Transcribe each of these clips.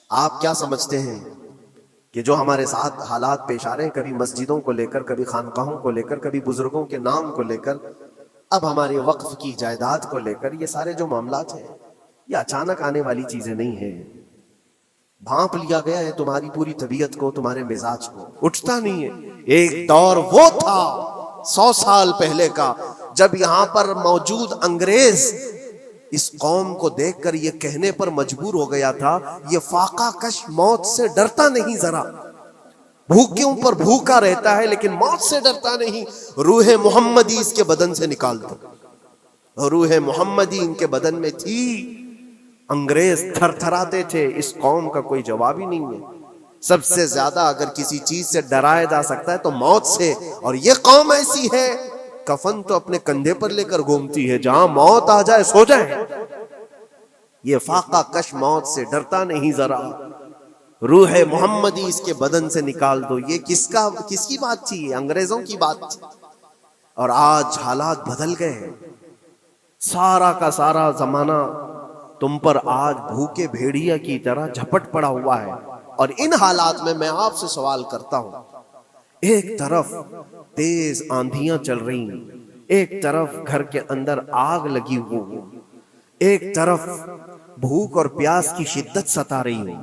آپ کیا سمجھتے ہیں کہ جو ہمارے ساتھ حالات پیش آ رہے ہیں، کبھی مسجدوں کو لے کر، کبھی خانقاہوں کو لے کر، کبھی بزرگوں کے نام کو لے کر، اب ہمارے وقف کی جائیداد کو لے کر، یہ سارے جو معاملات ہیں یہ اچانک آنے والی چیزیں نہیں ہیں. بھانپ لیا گیا ہے تمہاری پوری طبیعت کو، تمہارے مزاج کو، اٹھتا نہیں ہے. ایک دور وہ تھا 100 سال پہلے کا جب یہاں پر موجود انگریز اس قوم کو دیکھ کر یہ کہنے پر مجبور ہو گیا تھا، یہ فاقہ کش موت سے ڈرتا نہیں ذرا، بھوکیوں پر بھوکا رہتا ہے لیکن موت سے ڈرتا نہیں. روح محمدی اس کے بدن سے نکال دو. روح محمدی ان کے بدن میں تھی. انگریز تھر تھراتے تھے. اس قوم کا کوئی جواب ہی نہیں ہے. سب سے زیادہ اگر کسی چیز سے ڈرایا جا سکتا ہے تو موت سے، اور یہ قوم ایسی ہے کفن تو اپنے کندھے پر لے کر گھومتی ہے، جہاں موت آ جائے سو جائے. یہ فاقہ کش موت سے ڈرتا نہیں ذرا، روح محمدی اس کے بدن سے نکال دو. یہ کس کی بات تھی؟ انگریزوں کی بات تھی. اور آج حالات بدل گئے ہیں. سارا کا سارا زمانہ تم پر آج بھوکے بھیڑیا کی طرح جھپٹ پڑا ہوا ہے. اور ان حالات میں آپ سے سوال کرتا ہوں، ایک طرف تیز آندھیاں چل رہی ہیں، ایک طرف گھر کے اندر آگ لگی ہوئی، ایک طرف بھوک اور پیاس کی شدت ستا رہی ہے،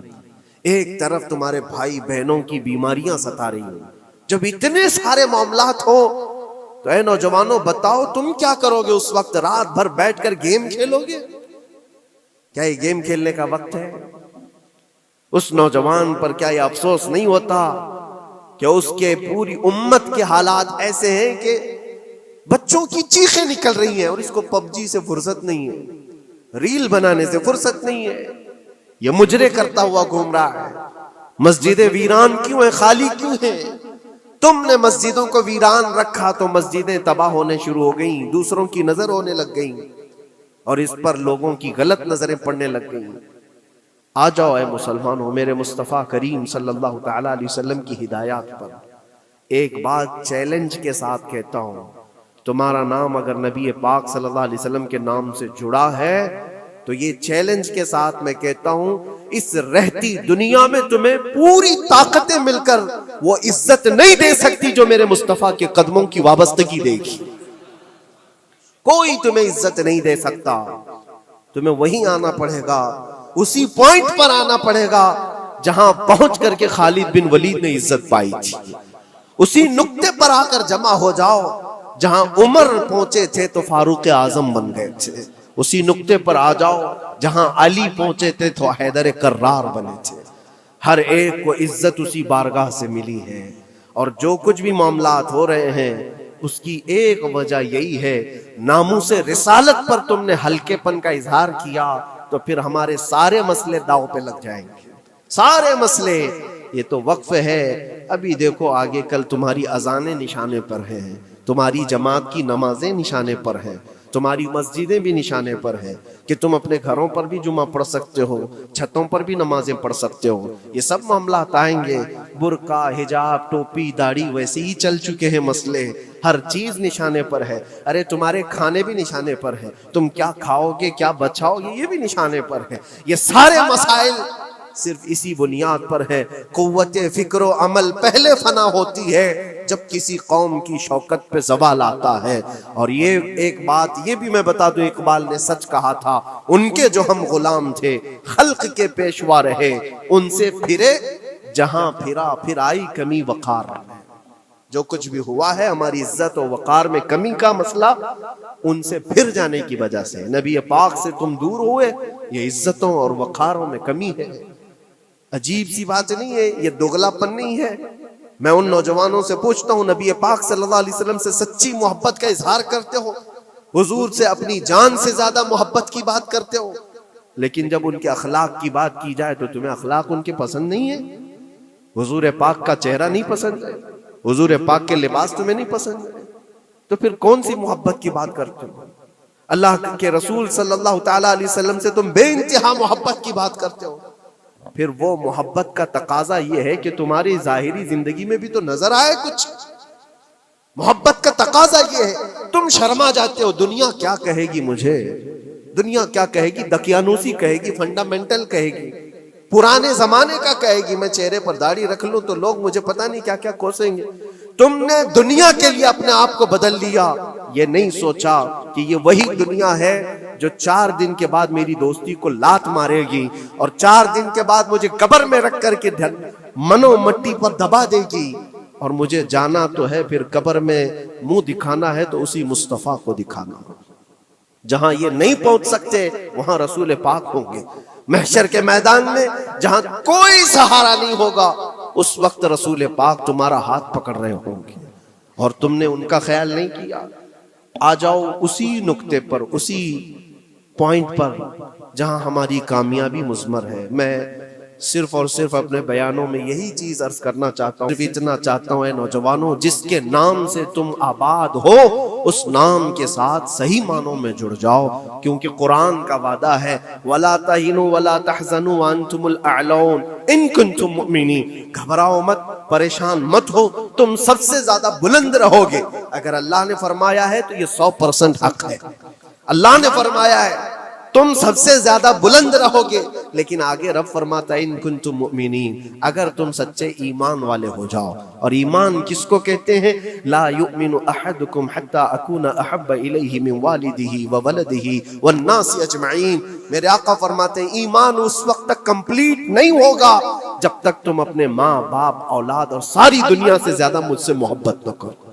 ایک طرف تمہارے بھائی بہنوں کی بیماریاں ستا رہی ہیں. جب اتنے سارے معاملات ہو تو اے نوجوانوں بتاؤ تم کیا کرو گے اس وقت؟ رات بھر بیٹھ کر گیم کھیلو گے؟ کیا یہ گیم کھیلنے کا وقت ہے؟ اس نوجوان پر کیا یہ افسوس نہیں ہوتا کہ اس کے پوری امت کے حالات ایسے ہیں کہ بچوں کی چیخیں نکل رہی ہیں اور اس کو پب جی سے فرصت نہیں ہے، ریل بنانے سے فرصت نہیں ہے، یہ مجرے کرتا ہوا گھوم رہا ہے. مسجدیں ویران کیوں ہیں؟ خالی کیوں ہیں؟ تم نے مسجدوں کو ویران رکھا تو مسجدیں تباہ ہونے شروع ہو گئیں، دوسروں کی نظر ہونے لگ گئیں اور اس پر لوگوں کی غلط نظریں پڑنے لگ گئیں. آ جاؤ اے مسلمانوں میرے مصطفیٰ کریم صلی اللہ تعالی علیہ وسلم کی ہدایات پر. ایک بات چیلنج کے ساتھ کہتا ہوں، تمہارا نام اگر نبی پاک صلی اللہ علیہ وسلم کے نام سے جڑا ہے تو یہ چیلنج کے ساتھ میں کہتا ہوں، اس رہتی دنیا میں تمہیں پوری طاقتیں مل کر وہ عزت نہیں دے سکتی جو میرے مصطفیٰ کے قدموں کی وابستگی دے گی. کوئی تمہیں عزت نہیں دے سکتا. تمہیں وہیں آنا پڑے گا، اسی پوائنٹ پر آنا پڑے گا جہاں پہنچ کر کے خالد بن ولید نے عزت پائی تھی. اسی نقطے پر آ کر جمع ہو جاؤ جہاں عمر پہنچے تھے تو فاروق اعظم بن گئے تھے. اسی نقطے پر آ جاؤ جہاں علی پہنچے تھے تو حیدر کرار بنے تھے. ہر ایک کو عزت اسی بارگاہ سے ملی ہے. اور جو کچھ بھی معاملات ہو رہے ہیں اس کی ایک وجہ یہی ہے، ناموس رسالت پر تم نے ہلکے پن کا اظہار کیا تو پھر ہمارے سارے مسئلے داؤ پہ لگ جائیں گے. سارے مسئلے. یہ تو وقف ہے. ابھی دیکھو آگے کل تمہاری اذانیں نشانے پر ہیں، تمہاری جماعت کی نمازیں نشانے پر ہیں، تمہاری مسجدیں بھی نشانے پر ہیں کہ تم اپنے گھروں پر بھی جمعہ پڑھ سکتے ہو، چھتوں پر بھی نمازیں پڑھ سکتے ہو. یہ سب معاملات آئیں گے. برقع، حجاب، ٹوپی، داڑھی ویسے ہی چل چکے ہیں مسئلے. ہر چیز نشانے پر ہے. ارے تمہارے کھانے بھی نشانے پر ہیں، تم کیا کھاؤ گے کیا بچاؤ گے یہ بھی نشانے پر ہے. یہ سارے مسائل صرف اسی بنیاد پر ہے. قوت فکر و عمل پہلے فنا ہوتی ہے جب کسی قوم کی شوکت پہ زوال آتا ہے. اور یہ ایک بات یہ بھی میں بتا دوں، اقبال نے سچ کہا تھا، ان کے جو ہم غلام تھے خلق کے پیشوا رہے، ان سے پھرے جہاں پھرا پھر آئی کمی وقار. جو کچھ بھی ہوا ہے ہماری عزت و وقار میں کمی کا مسئلہ ان سے پھر جانے کی وجہ سے. نبی پاک سے تم دور ہوئے، یہ عزتوں اور وقاروں میں کمی ہے. عجیب سی بات نہیں ہے، یہ دوگلا پن نہیں ہے. میں ان نوجوانوں سے پوچھتا ہوں، نبی پاک صلی اللہ علیہ وسلم سے سچی محبت کا اظہار کرتے ہو، حضور سے اپنی جان سے زیادہ محبت کی بات کرتے ہو، لیکن جب ان کے اخلاق کی بات کی جائے تو تمہیں اخلاق ان کے پسند نہیں ہے. حضور پاک کا چہرہ نہیں پسند ہے، حضور پاک کے لباس تمہیں نہیں پسند ہے، تو پھر کون سی محبت کی بات کرتے ہو؟ اللہ کے رسول صلی اللہ تعالی علیہ وسلم سے تم بے انتہا محبت کی بات کرتے ہو. پھر وہ محبت کا تقاضا یہ ہے کہ تمہاری ظاہری زندگی میں بھی تو نظر آئے کچھ. محبت کا تقاضا یہ ہے. تم شرما جاتے ہو، دنیا کیا کہے گی مجھے، دنیا کیا کہے گی، دقیانوسی کہے گی، فنڈامنٹل کہے گی، پرانے زمانے کا کہے گی میں چہرے پر داڑھی رکھ لوں تو لوگ مجھے پتہ نہیں کیا کیا کوسیں گے. تم نے دنیا کے لیے اپنے آپ کو بدل لیا, یہ نہیں سوچا کہ یہ وہی دنیا ہے جو 4 دن کے بعد میری دوستی کو لات مارے گی اور 4 دن کے بعد مجھے قبر میں رکھ کر کے منو مٹی پر دبا دے گی, اور مجھے جانا تو ہے پھر قبر میں منہ دکھانا ہے تو اسی مصطفیٰ کو دکھانا. جہاں یہ نہیں پہنچ سکتے وہاں رسول پاک ہوں گے. محشر کے میدان میں جہاں کوئی سہارا نہیں ہوگا اس وقت رسول پاک تمہارا ہاتھ پکڑ رہے ہوں گے اور تم نے ان کا خیال نہیں کیا. آ جاؤ اسی نقطے پر, اسی پوائنٹ پر جہاں ہماری کامیابی مضمر ہے. میں صرف اور صرف اپنے بیانوں میں یہی چیز عرض کرنا چاہتا ہوں, صرف اتنا چاہتا ہوں اے نوجوانوں, جس کے نام سے تم آباد ہو اس نام کے ساتھ صحیح معنوں میں جڑ جاؤ, کیونکہ قرآن کا وعدہ ہے وَلَا تَهِنُوا وَلَا تَحْزَنُوا وَأَنْتُمُ الْأَعْلَوْنَ إِن كُنتُم مُؤْمِنِينَ. گھبراؤ مت, پریشان مت ہو, تم سب سے زیادہ بلند رہو گے. اگر اللہ نے فرمایا ہے تو یہ 100% حق ہے. اللہ نے فرمایا ہے تم سب سے زیادہ بلند رہو گے, لیکن آگے رب فرماتا ہے ان کنتم مؤمنین, اگر تم سچے ایمان والے ہو جاؤ. اور ایمان کس کو کہتے ہیں؟ لا یؤمن احدکم حتی اکون احب الیہ من والدہ وولدہ والناس اجمعین. میرے آقا فرماتے ہیں ایمان اس وقت تک کمپلیٹ نہیں ہوگا جب تک تم اپنے ماں باپ اولاد اور ساری دنیا سے زیادہ مجھ سے محبت نہ کرو.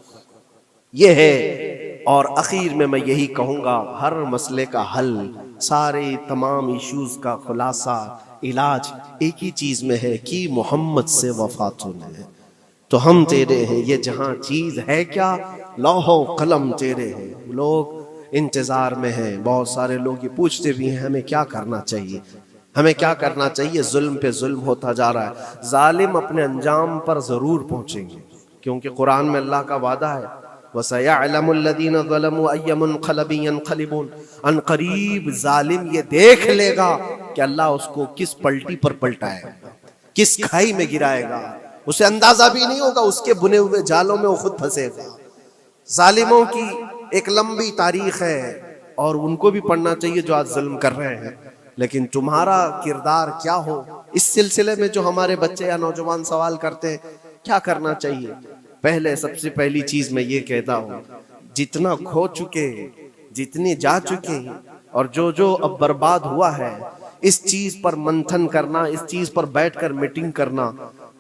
یہ ہے. اور اخیر میں یہی کہوں گا, ہر مسئلے کا حل, سارے تمام ایشوز کا خلاصہ, علاج ایک ہی چیز میں ہے کہ محمد سے وفا ہونا ہے. تو ہم تیرے ہیں, یہ جہاں چیز ہے کیا, لوح و قلم تیرے ہیں. لوگ انتظار میں ہیں, بہت سارے لوگ یہ پوچھتے بھی ہیں ہمیں کیا کرنا چاہیے, ہمیں کیا کرنا چاہیے. ظلم پہ ظلم ہوتا جا رہا ہے. ظالم اپنے انجام پر ضرور پہنچیں گے, کیونکہ قرآن میں اللہ کا وعدہ ہے وَسَيَعْلَمُ الَّذِينَ ظَلَمُوا أَيَّ مُنْقَلَبٍ يَنْقَلِبُونَ. ان قریب ظالم یہ دیکھ لے گا کہ اللہ اس کو کس پلٹی پر پلٹائے گا, کس کھائی میں گرائے گا. اسے اندازہ بھی نہیں ہوگا, اس کے بنے ہوئے جالوں میں وہ خود پھنسے گا. ظالموں کی ایک لمبی تاریخ ہے اور ان کو بھی پڑھنا چاہیے جو آج ظلم کر رہے ہیں. لیکن تمہارا کردار کیا ہو, اس سلسلے میں جو ہمارے بچے یا نوجوان سوال کرتے ہیں کیا کرنا چاہیے. پہلے سب سے پہلی چیز میں یہ کہتا ہوں, جتنا کھو چکے, جتنے جا چکے اور جو اب برباد ہوا ہے, اس چیز پر منتھن کرنا, اس چیز پر بیٹھ کر میٹنگ کرنا,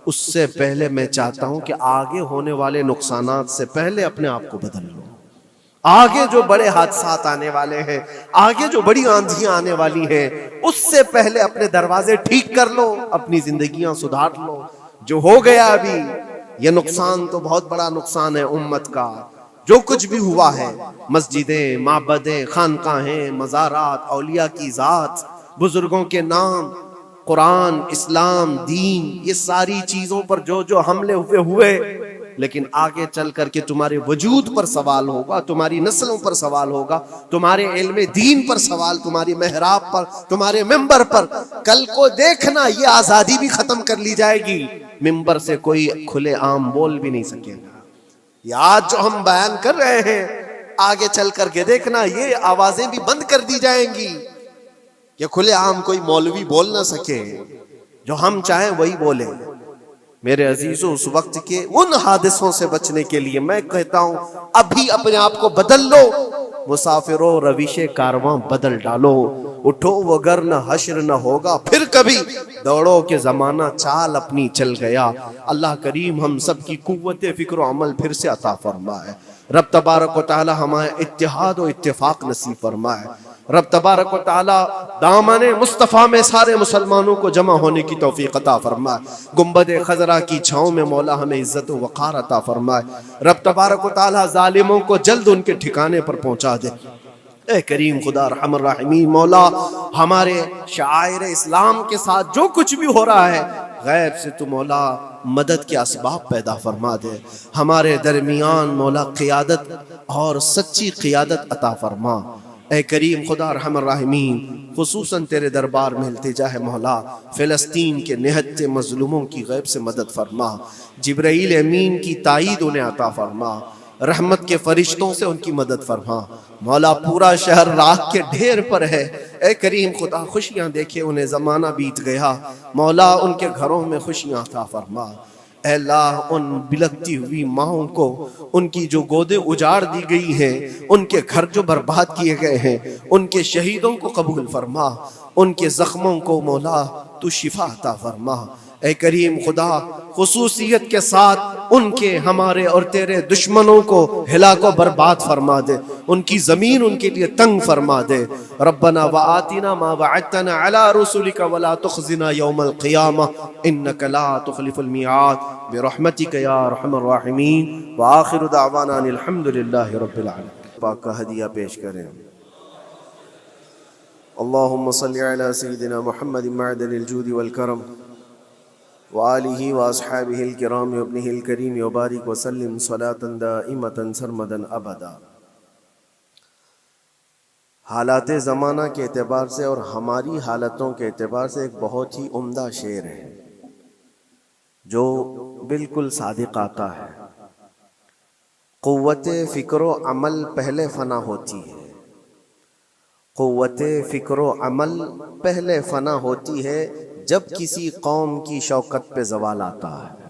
اس سے پہلے میں چاہتا ہوں کہ آگے ہونے والے نقصانات سے پہلے اپنے آپ کو بدل لو. آگے جو بڑے حادثات آنے والے ہیں, آگے جو بڑی آندھیاں آنے والی ہیں, اس سے پہلے اپنے دروازے ٹھیک کر لو, اپنی زندگیاں سدھار لو. جو ہو گیا ابھی یہ نقصان تو بہت بڑا نقصان ہے امت کا. جو کچھ بھی ہوا ہے, مسجدیں, معبدیں, خانقاہیں, مزارات, اولیاء کی ذات, بزرگوں کے نام, قرآن, اسلام, دین, یہ ساری چیزوں پر جو حملے ہوئے, لیکن آگے چل کر کے تمہارے وجود پر سوال ہوگا, تمہاری نسلوں پر سوال ہوگا, تمہارے علم دین پر سوال, تمہاری محراب پر, تمہارے ممبر پر. کل کو دیکھنا یہ آزادی بھی ختم کر لی جائے گی, ممبر سے کوئی کھلے عام بول بھی نہیں سکے گا. یہ آج جو ہم بیان کر رہے ہیں آگے چل کر کے دیکھنا یہ آوازیں بھی بند کر دی جائیں گی کہ کھلے عام کوئی مولوی بول نہ سکے, جو ہم چاہیں وہی بولے. میرے عزیزوں, اس وقت کے ان حادثوں سے بچنے کے لیے میں کہتا ہوں ابھی اپنے آپ کو بدل لو. مسافروں رویش کارواں بدل ڈالو, اٹھو وگرنہ حشر نہ ہوگا پھر کبھی, دوڑو کہ زمانہ چال اپنی چل گیا. اللہ کریم ہم سب کی قوت فکر و عمل پھر سے عطا فرمائے. رب تبارک و تعالی ہمیں اتحاد و اتفاق نصیب فرمائے. رب تبارک و تعالی دامن مصطفیٰ میں سارے مسلمانوں کو جمع ہونے کی توفیق عطا فرمائے. گنبد خضرا کی چھاؤں میں مولا ہمیں عزت و وقار عطا فرمائے. رب تبارک و تعالی ظالموں کو جلد ان کے ٹھکانے پر پہنچا دے. اے کریم خدا ارحم الراحمین, مولا ہمارے شعائر اسلام کے ساتھ جو کچھ بھی ہو رہا ہے غیب سے تو مولا مدد کے اسباب پیدا فرما دے. ہمارے درمیان مولا قیادت اور سچی قیادت عطا فرما. اے کریم خدا ارحم الراحمین, خصوصاً تیرے دربار میں التجا ہے مولا, فلسطین کے نہتے مظلوموں کی غیب سے مدد فرما. جبرائیل امین کی تائید انہیں عطا فرما. رحمت کے فرشتوں سے ان کی مدد فرما. مولا پورا شہر راکھ کے ڈھیر پر ہے، اے کریم خدا خوشیاں دیکھے انہیں زمانہ بیت گیا، مولا ان کے گھروں میں خوشیاں عطا فرما۔ اے اللہ ان بلکتی ہوئی ماؤں کو، ان کی جو گودیں اجاڑ دی گئی ہیں، ان کے گھر جو برباد کیے گئے ہیں، ان کے شہیدوں کو قبول فرما، ان کے زخموں کو مولا تو شفا عطا فرما۔ اے کریم خدا خصوصیت کے ساتھ ان کے ہمارے اور تیرے دشمنوں کو ہلاک و برباد فرما دے، ان کی زمین ان کے لیے تنگ فرما دے۔ ربنا وآتنا ما وعدتنا على رسلك ولا تخزنا يوم القيامة انك لا تخلف الميعاد برحمتك يا ارحم الراحمين وآخر دعوانا ان الحمد لله رب العالمين۔ پاک کا ہدیہ پیش کریں۔ اللهم صل على سيدنا محمد معدن الجود والكرم وآلہ واصحابہ الکرام وابنہ الکریم وبارک وسلم صلاة دائمة سرمدا ابدا۔ حالات زمانہ کے اعتبار سے اور ہماری حالتوں کے اعتبار سے ایک بہت ہی عمدہ شعر ہے جو بالکل صادق آتا ہے۔ قوت فکر و عمل پہلے فنا ہوتی ہے، قوت فکر و عمل پہلے فنا ہوتی ہے جب کسی قوم کی شوکت پہ زوال آتا ہے۔